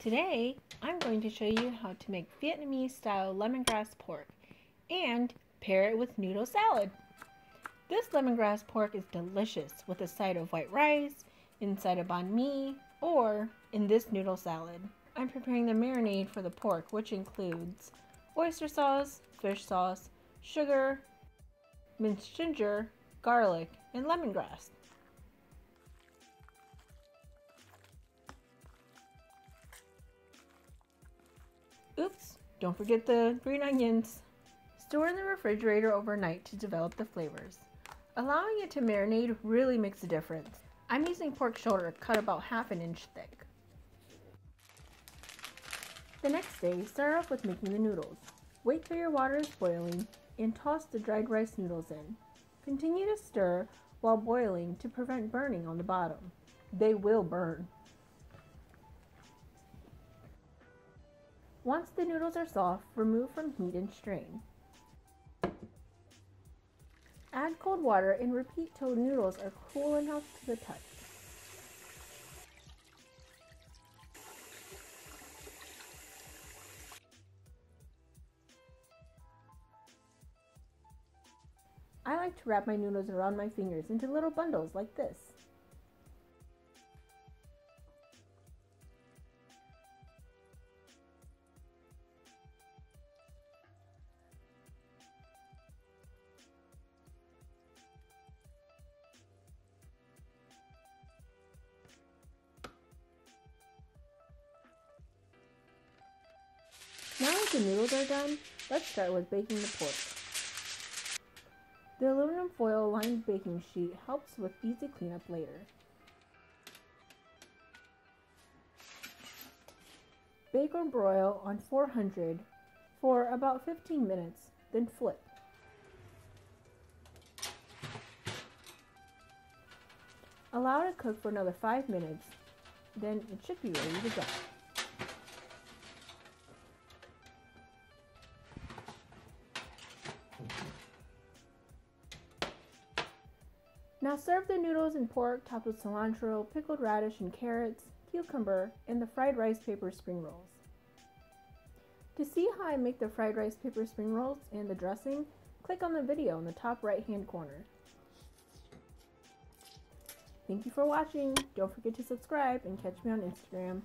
Today, I'm going to show you how to make Vietnamese-style lemongrass pork and pair it with noodle salad. This lemongrass pork is delicious with a side of white rice, inside a banh mi, or in this noodle salad. I'm preparing the marinade for the pork, which includes oyster sauce, fish sauce, sugar, minced ginger, garlic, and lemongrass. Oops, don't forget the green onions. Store in the refrigerator overnight to develop the flavors. Allowing it to marinate really makes a difference. I'm using pork shoulder cut about ½ inch thick. The next day, start off with making the noodles. Wait till your water is boiling and toss the dried rice noodles in. Continue to stir while boiling to prevent burning on the bottom. They will burn. Once the noodles are soft, remove from heat and strain. Add cold water and repeat till noodles are cool enough to the touch. I like to wrap my noodles around my fingers into little bundles like this. Now that the noodles are done, let's start with baking the pork. The aluminum foil lined baking sheet helps with easy cleanup later. Bake or broil on 400 for about 15 minutes, then flip. Allow it to cook for another 5 minutes, then it should be ready to go. Now serve the noodles and pork topped with cilantro, pickled radish and carrots, cucumber, and the fried rice paper spring rolls. To see how I make the fried rice paper spring rolls and the dressing, click on the video in the top right hand corner. Thank you for watching. Don't forget to subscribe and catch me on Instagram.